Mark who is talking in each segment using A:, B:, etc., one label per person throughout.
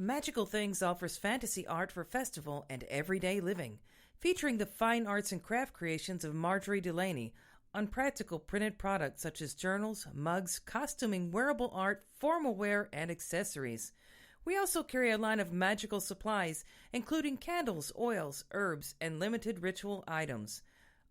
A: Magical Things offers fantasy art for festival and everyday living, featuring the fine arts and craft creations of Marjorie Delaney on practical printed products such as journals, mugs, costuming, wearable art, formal wear, and accessories. We also carry a line of magical supplies, including candles, oils, herbs, and limited ritual items.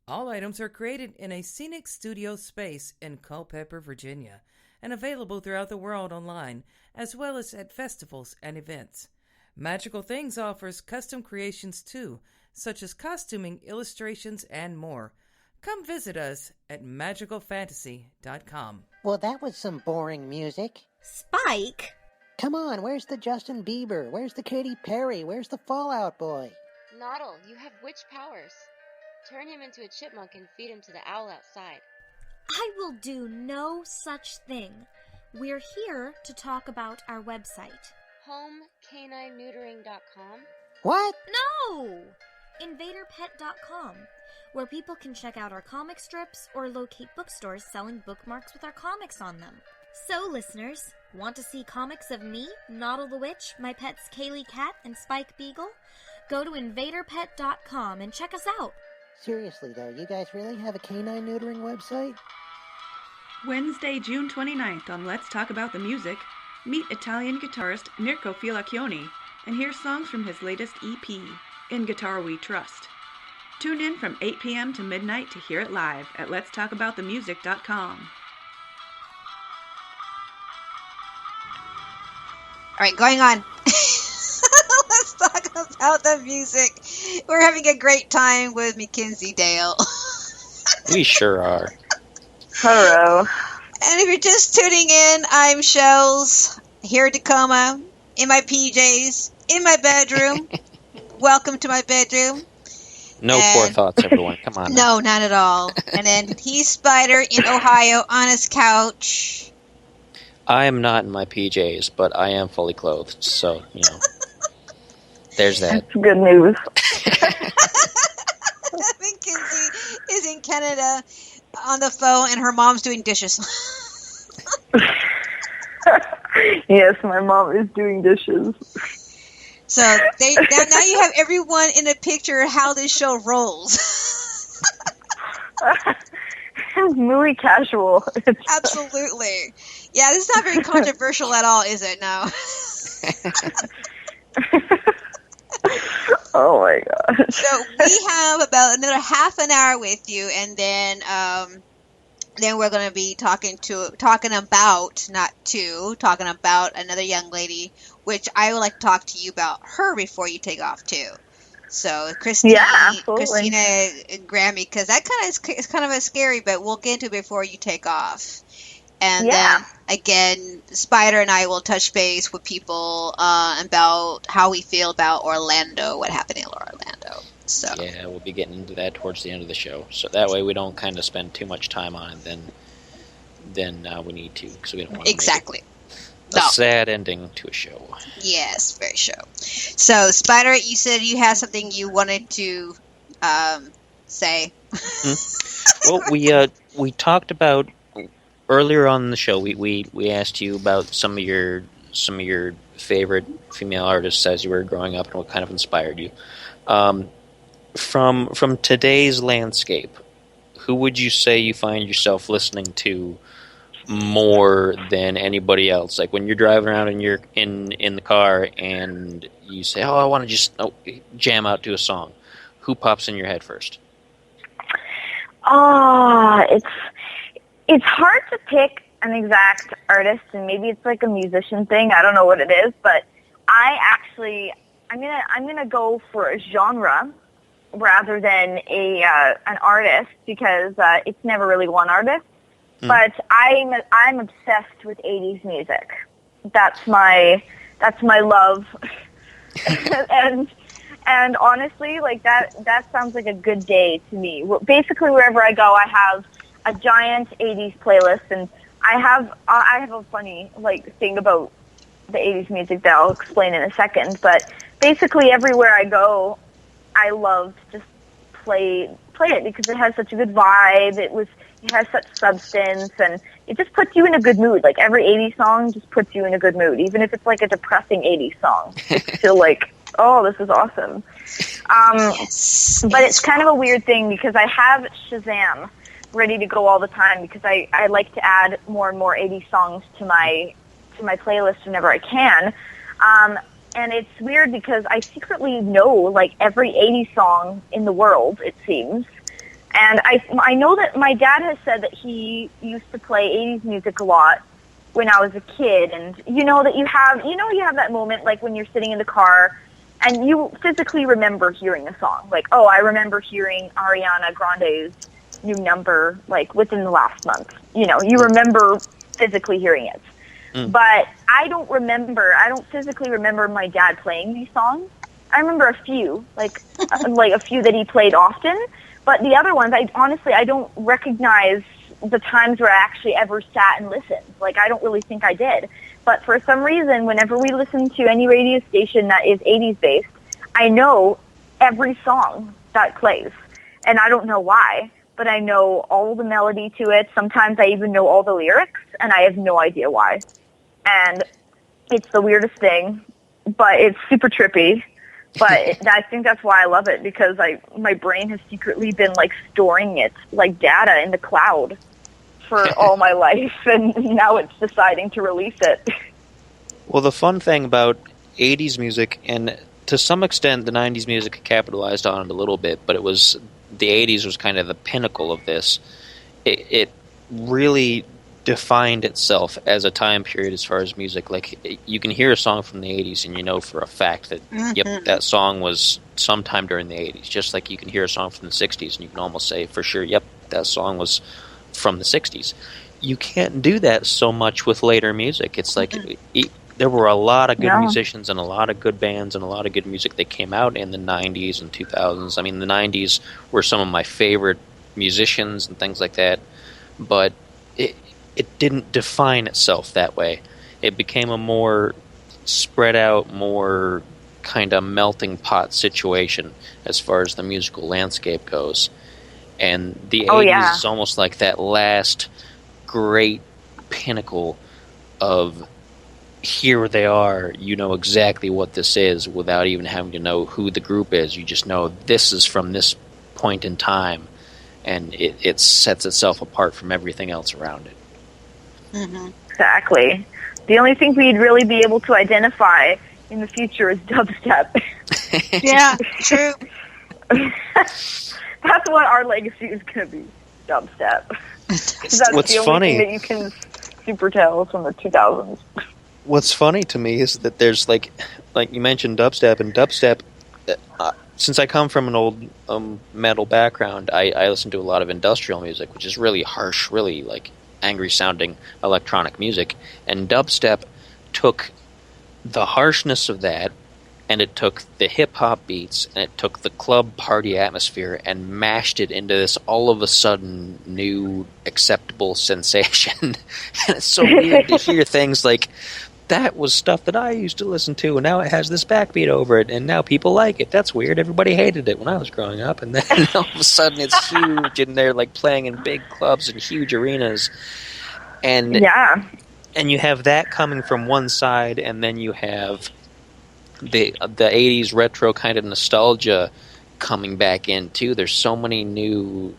A: All items are created in a scenic studio space in Culpeper, Virginia, and available throughout the world online, as well as at festivals and events. Magical Things offers custom creations too, such as costuming, illustrations, and more. Come visit us at magicalfantasy.com.
B: Well, that was some boring music.
C: Spike?
B: Come on, where's the Justin Bieber? Where's the Katy Perry? Where's the Fall Out Boy?
D: Noddle, you have witch powers. Turn him into a chipmunk and feed him to the owl outside.
C: I will do no such thing. We're here to talk about our website.
D: HomeCanineNeutering.com?
B: What?
C: No! InvaderPet.com, where people can check out our comic strips or locate bookstores selling bookmarks with our comics on them. So, listeners, want to see comics of me, Noddle the Witch, my pets Kaylee Cat, and Spike Beagle? Go to InvaderPet.com and check us out.
B: Seriously, though, you guys really have a canine neutering website?
E: Wednesday, June 29th on Let's Talk About the Music, meet Italian guitarist Mirko Filacchioni and hear songs from his latest EP, In Guitar We Trust. Tune in from 8 p.m. to midnight to hear it live at letstalkaboutthemusic.com.
F: All right, going on. Let's talk about the music. We're having a great time with Mackenzie-Dayle.
G: We sure are.
H: Hello.
F: And if you're just tuning in, I'm Shells, here in Tacoma, in my PJs, in my bedroom. Welcome to my bedroom.
G: No poor thoughts, everyone. Come on.
F: No, not at all. And then he's Spider in Ohio on his couch.
G: I am not in my PJs, but I am fully clothed, so, there's that.
H: That's good news.
F: Mackenzie is in Canada on the phone, and her mom's doing dishes.
H: Yes, my mom is doing dishes.
F: So now you have everyone in a picture of how this show rolls.
H: It's really casual.
F: Absolutely. Yeah, this is not very controversial at all, is it? No.
H: Oh my gosh.
F: So we have about another half an hour with you, and then we're going to be talking about another young lady, which I would like to talk to you about her before you take off too. So Christina Grimmie, because that is kind of a scary, but we'll get into it before you take off. And then again, Spider and I will touch base with people about how we feel about Orlando, what happened in Orlando. So
G: yeah, we'll be getting into that towards the end of the show. So that way we don't kind of spend too much time on it than we need to, because we don't want to make a sad ending to a show.
F: Yes, very show. So Spider, you said you had something you wanted to say.
G: Well, we talked about earlier on in the show. We asked you about some of your favorite female artists as you were growing up and what kind of inspired you. From today's landscape, who would you say you find yourself listening to more than anybody else? Like when you're driving around and you're in the car and you say, "Oh, I want to just jam out to a song." Who pops in your head first?
H: It's hard to pick an exact artist, and maybe it's like a musician thing. I don't know what it is, but I'm gonna go for a genre rather than an artist, because it's never really one artist. But I'm obsessed with 80s music. That's my love. and honestly, like that sounds like a good day to me. Basically, wherever I go, I have a giant 80s playlist, and I have a funny thing about the 80s music that I'll explain in a second. But basically, everywhere I go, I love to just play it because it has such a good vibe. It has such substance, and it just puts you in a good mood. Like, every 80s song just puts you in a good mood, even if it's like a depressing 80s song. It's still like, oh, this is awesome. But it's kind of a weird thing because I have Shazam ready to go all the time because I like to add more and more 80s songs to my playlist whenever I can. And it's weird because I secretly know, like, every 80s song in the world, it seems. And I know that my dad has said that he used to play 80s music a lot when I was a kid. And you know that you have that moment, like, when you're sitting in the car and you physically remember hearing a song. Like, oh, I remember hearing Ariana Grande's new number, like, within the last month. You know, you remember physically hearing it. But I don't physically remember my dad playing these songs. I remember a few, like a few that he played often, but the other ones, I don't recognize the times where I actually ever sat and listened. Like, I don't really think I did. But for some reason, whenever we listen to any radio station that is 80s based, I know every song that plays. And I don't know why, but I know all the melody to it. Sometimes I even know all the lyrics, and I have no idea why. And it's the weirdest thing, but it's super trippy. But I think that's why I love it, because my brain has secretly been, like, storing it, like, data in the cloud for all my life, and now it's deciding to release it.
G: Well, the fun thing about 80s music, and to some extent the 90s music capitalized on it a little bit, but the 80s was kind of the pinnacle of this. It really defined itself as a time period as far as music. Like, you can hear a song from the 80s and you know for a fact that, yep, that song was sometime during the 80s. Just like you can hear a song from the 60s and you can almost say for sure, yep, that song was from the 60s. You can't do that so much with later music. It's like there were a lot of good musicians and a lot of good bands and a lot of good music that came out in the 90s and 2000s. I mean, the 90s were some of my favorite musicians and things like that, but it didn't define itself that way. It became a more spread out, more kind of melting pot situation as far as the musical landscape goes. And the 80s is almost like that last great pinnacle of, here they are, you know exactly what this is without even having to know who the group is. You just know this is from this point in time, and it sets itself apart from everything else around it.
H: Exactly. The only thing we'd really be able to identify in the future is dubstep.
F: Yeah, true.
H: That's what our legacy is going to be, dubstep. That's
G: What's
H: the only
G: funny,
H: thing that you can super tell from the 2000s.
G: What's funny to me is that there's, like you mentioned dubstep, and dubstep, since I come from an old metal background, I listen to a lot of industrial music, which is really harsh, really, like, angry-sounding electronic music, and dubstep took the harshness of that, and it took the hip-hop beats, and it took the club party atmosphere, and mashed it into this all-of-a-sudden new acceptable sensation. And it's so weird to hear things like, that was stuff that I used to listen to, and now it has this backbeat over it, and now people like it. That's weird. Everybody hated it when I was growing up, and then all of a sudden it's huge, and they're, like, playing in big clubs and huge arenas. And you have that coming from one side, and then you have the 80s retro kind of nostalgia coming back in, too. There's so many new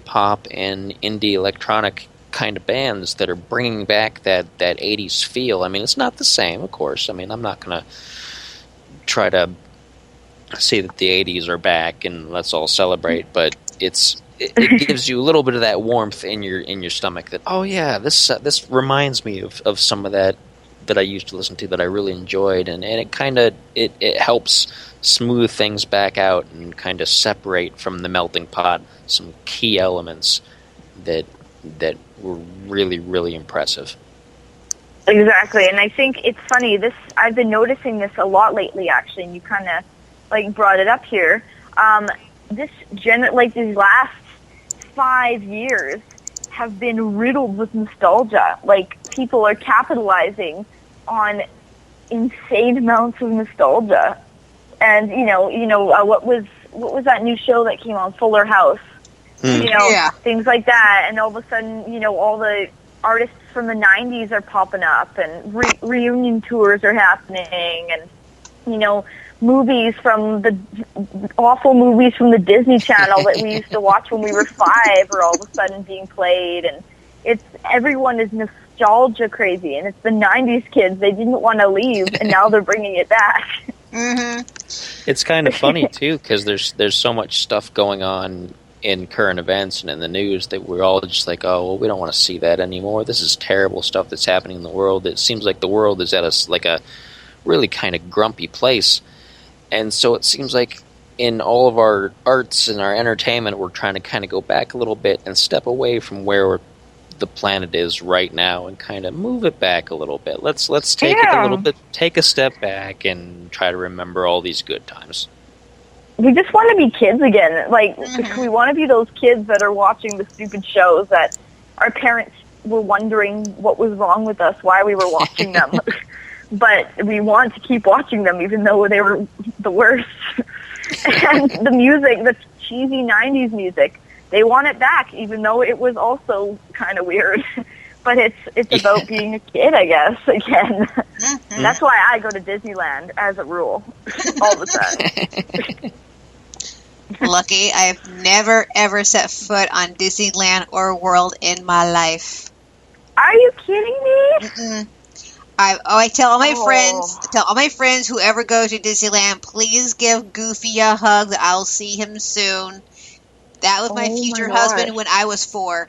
G: pop and indie electronic kind of bands that are bringing back that 80s feel. I mean, it's not the same, of course. I mean, I'm not going to try to say that the 80s are back and let's all celebrate, but it gives you a little bit of that warmth in your stomach that, oh yeah, this reminds me of some of that I used to listen to that I really enjoyed, and it kind of it helps smooth things back out and kind of separate from the melting pot some key elements that were really, really impressive.
H: Exactly, and I think it's funny. I've been noticing this a lot lately, actually, and you kind of like brought it up here. These last 5 years have been riddled with nostalgia. Like, people are capitalizing on insane amounts of nostalgia, and what was that new show that came on, Fuller House? Things like that, and all of a sudden, all the artists from the 90s are popping up, and reunion tours are happening, and, you know, awful movies from the Disney Channel that we used to watch when we were 5 are all of a sudden being played, and everyone is nostalgia crazy, and it's the 90s kids. They didn't want to leave, and now they're bringing it back.
F: Mm-hmm.
G: It's kind of funny, too, because there's so much stuff going on in current events and in the news that we're all just like, oh, well, we don't want to see that anymore. This is terrible stuff that's happening in the world. It seems like the world is at a really kind of grumpy place. And so it seems like in all of our arts and our entertainment, we're trying to kind of go back a little bit and step away from where the planet is right now and kind of move it back a little bit. Let's take it a little bit, take a step back and try to remember all these good times.
H: We just want to be kids again. Like, we want to be those kids that are watching the stupid shows that our parents were wondering what was wrong with us, why we were watching them. But we want to keep watching them even though they were the worst. And the music, the cheesy 90s music, they want it back even though it was also kind of weird. But it's about being a kid, I guess, again. Mm-hmm. That's why I go to Disneyland as a rule all the time.
F: Lucky, I've never ever set foot on Disneyland or World in my life.
H: Are you kidding me?
F: Mm-mm. I tell all my friends, whoever goes to Disneyland, please give Goofy a hug. I'll see him soon. That was my future husband when I was 4.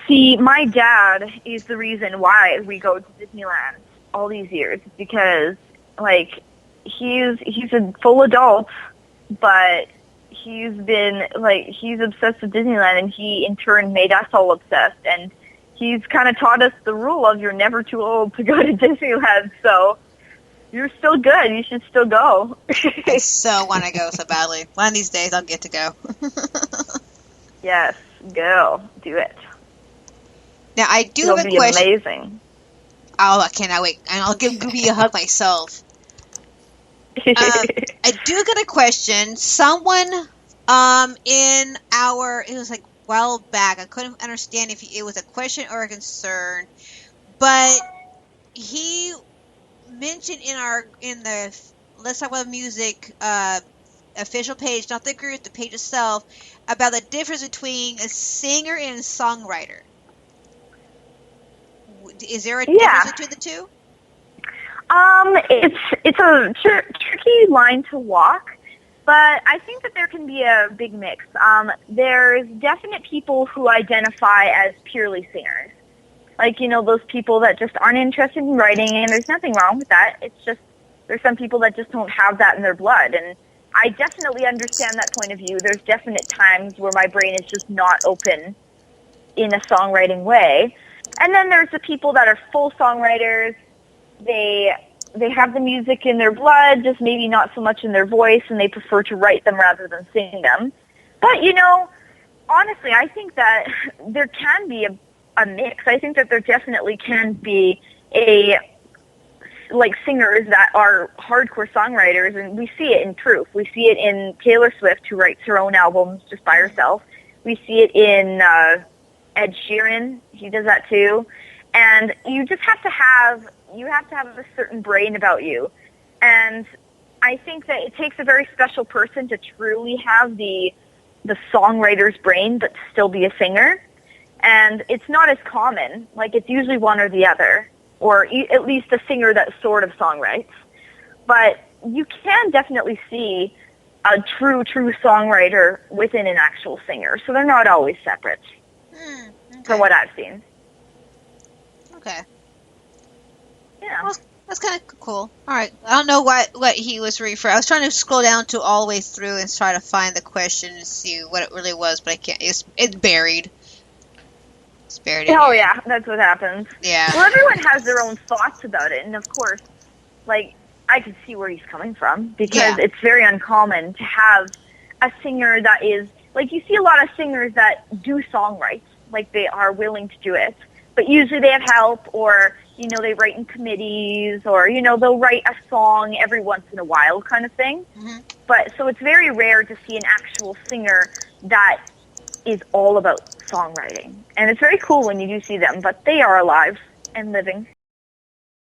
H: See, my dad is the reason why we go to Disneyland all these years, because, like, he's a full adult, but he's obsessed with Disneyland, and he, in turn, made us all obsessed, and he's kind of taught us the rule of you're never too old to go to Disneyland, so you're still good. You should still go.
F: I so want to go so badly. One of these days, I'll get to go.
H: Yes, go. Do it.
F: Now, I do have a question.
H: It'll be amazing.
F: Oh, I cannot wait. And I'll give Goofy a hug myself. I do get a question. Someone it was like a while back, I couldn't understand if it was a question or a concern, but he mentioned in the Let's Talk About Music official page, not the group, the page itself, about the difference between a singer and a songwriter. Is there a difference between the two?
H: It's a tricky line to walk, but I think that there can be a big mix. There's definite people who identify as purely singers. Like, you know, those people that just aren't interested in writing, and there's nothing wrong with that. It's just, there's some people that just don't have that in their blood, and I definitely understand that point of view. There's definite times where my brain is just not open in a songwriting way. And then there's the people that are full songwriters. They have the music in their blood, just maybe not so much in their voice, and they prefer to write them rather than sing them. But, you know, honestly, I think that there can be a mix. I think that there definitely can be singers that are hardcore songwriters, and we see it in Proof. We see it in Taylor Swift, who writes her own albums just by herself. We see it in Ed Sheeran. He does that too. And you just have to have a certain brain about you. And I think that it takes a very special person to truly have the songwriter's brain but still be a singer. And it's not as common. Like, it's usually one or the other, or at least a singer that sort of songwrites. But you can definitely see a true songwriter within an actual singer. So they're not always separate, from what I've seen.
F: Okay.
H: Yeah.
F: Well, that's kind of cool. All right. I don't know what he was referring. I was trying to scroll down to all the way through and try to find the question and see what it really was, but I can't. It's buried. It's buried.
H: Oh, yeah. That's what happens.
F: Yeah.
H: Well, everyone has their own thoughts about it. And, of course, like, I can see where he's coming from, because it's very uncommon to have a singer that is, like, you see a lot of singers that do songwrites, like they are willing to do it, but usually they have help, or, you know, they write in committees, or, you know, they'll write a song every once in a while kind of thing. Mm-hmm. But so it's very rare to see an actual singer that is all about songwriting. And it's very cool when you do see them, but they are alive and living.